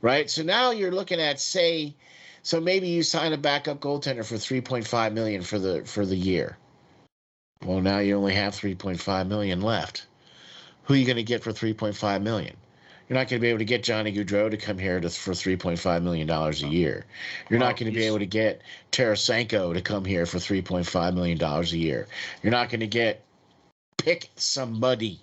right? So now you're looking at so maybe you sign a backup goaltender for $3.5 million for the year. Well, now you only have $3.5 million left. Who are you going to get for $3.5 million? You're not going to be able to get Johnny Gaudreau to come here for $3.5 million a year. You're not going to be able to get Tarasenko to come here for $3.5 million a year. You're not going to pick somebody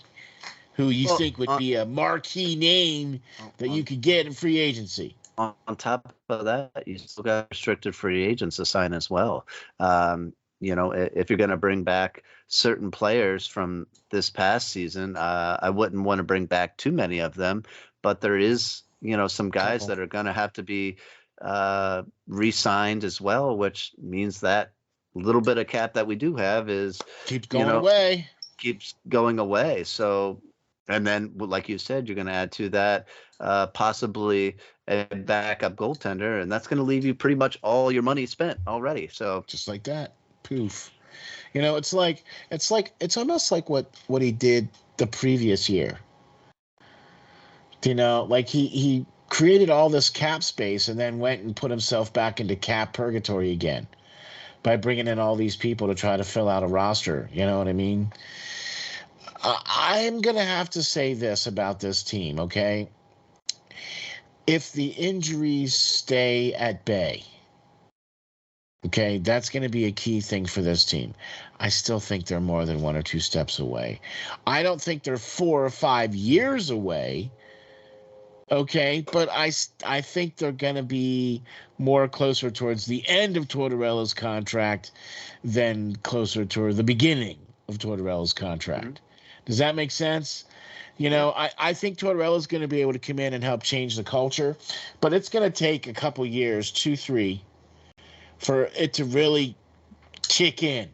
who you think would be a marquee name that you could get in free agency.
On top of that, you still got restricted free agents to sign as well. If you're going to bring back certain players from this past season, I wouldn't want to bring back too many of them, but there is, some guys that are going to have to be re-signed as well, which means that little bit of cap that we do have
keeps going
away. So, and then, like you said, you're going to add to that possibly a backup goaltender, and that's going to leave you pretty much all your money spent already. So
just like that. Poof. It's almost like what he did the previous year. Like he created all this cap space and then went and put himself back into cap purgatory again by bringing in all these people to try to fill out a roster. You know what I mean? I'm going to have to say this about this team, okay? If the injuries stay at bay, okay, that's going to be a key thing for this team. I still think they're more than 1 or 2 steps away. I don't think they're 4 or 5 years away, okay, but I think they're going to be more closer towards the end of Tortorella's contract than closer toward the beginning of Tortorella's contract. Mm-hmm. Does that make sense? I think Tortorella's going to be able to come in and help change the culture, but it's going to take a couple years, 2, 3, for it to really kick in.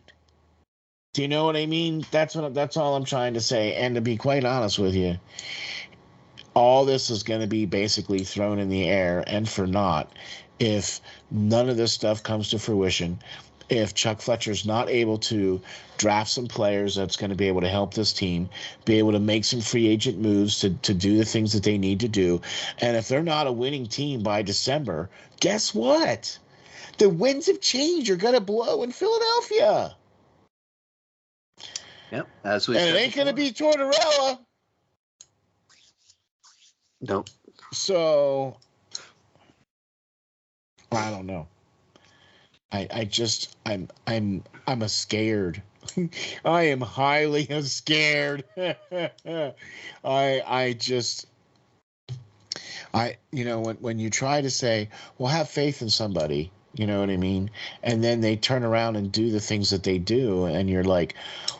Do you know what I mean? That's all I'm trying to say. And to be quite honest with you, all this is going to be basically thrown in the air and for naught if none of this stuff comes to fruition. If Chuck Fletcher's not able to draft some players that's going to be able to help this team, be able to make some free agent moves to do the things that they need to do, and if they're not a winning team by December, guess what? The winds of change are going to blow in Philadelphia.
Yep, as we said.
And it ain't going to be Tortorella.
Nope.
So, I don't know. I'm a scared. I am highly scared. When you try to say, well, have faith in somebody, you know what I mean? And then they turn around and do the things that they do. And you're like,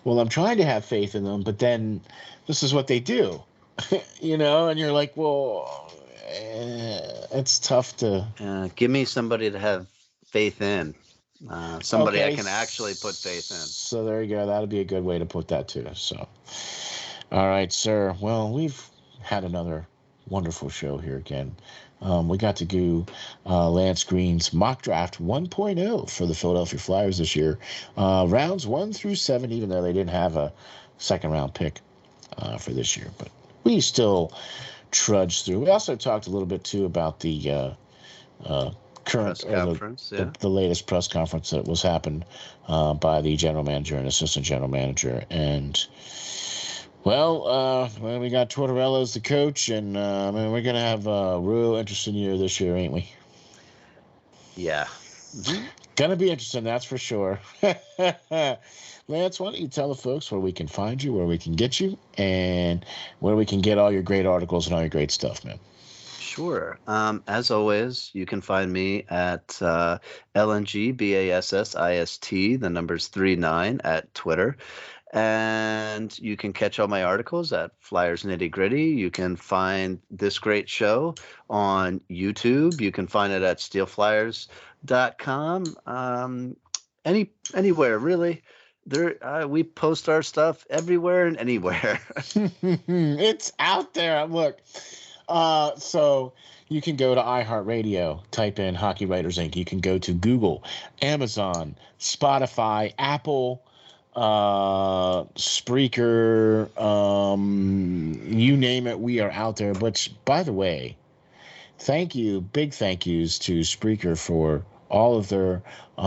well, I'm trying to have faith in them, but then this is what they do, and you're like, well, it's tough to
give me somebody to have faith in. Somebody I can actually put faith in.
So there you go. That'll be a good way to put that too. So, all right, sir. Well, we've had another wonderful show here again. We got to do Lance Green's mock draft 1.0 for the Philadelphia Flyers this year. Rounds 1 through 7, even though they didn't have a second round pick for this year. But we still trudged through. We also talked a little bit, too, about the current,
Press conference,
the latest press conference that was happened by the general manager and assistant general manager. And well, we got Tortorella as the coach, and we're going to have a real interesting year this year, ain't we?
Yeah.
Going to be interesting, that's for sure. Lance, why don't you tell the folks where we can find you, where we can get you, and where we can get all your great articles and all your great stuff, man?
Sure. As always, you can find me at LNGBASSIST, the numbers 39 at Twitter. And you can catch all my articles at Flyers Nitty Gritty. You can find this great show on YouTube. You can find it at SteelFlyers.com. Anywhere, really. There, we post our stuff everywhere and anywhere.
It's out there. Look. So you can go to iHeartRadio, type in Hockey Writers Inc. You can go to Google, Amazon, Spotify, Apple, Spreaker, you name it, we are out there. But by the way, big thank yous to Spreaker for all of their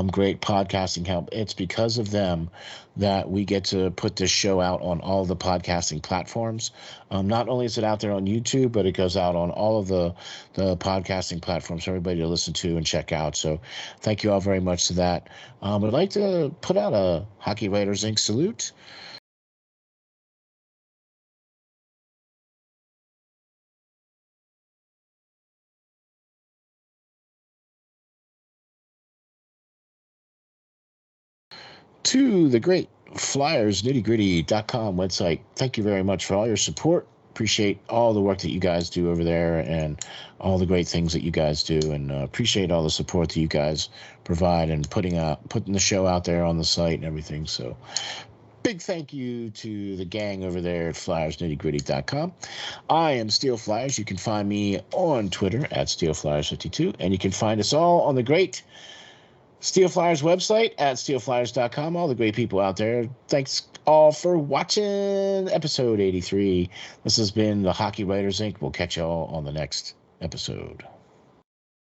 great podcasting help. It's because of them that we get to put this show out on all the podcasting platforms. Not only is it out there on YouTube, but it goes out on all of the podcasting platforms for everybody to listen to and check out. So thank you all very much to that. I'd like to put out a Hockey Writers Inc. salute. To the great FlyersNittyGritty.com website. Thank you very much for all your support. Appreciate all the work that you guys do over there and all the great things that you guys do, and appreciate all the support that you guys provide and putting the show out there on the site and everything. So big thank you to the gang over there at FlyersNittyGritty.com. I am Steel Flyers. You can find me on Twitter at SteelFlyers52, and you can find us all on the great Steel Flyers website at SteelFlyers.com. All the great people out there. Thanks all for watching episode 83. This has been the Hockey Writers Inc. We'll catch you all on the next episode.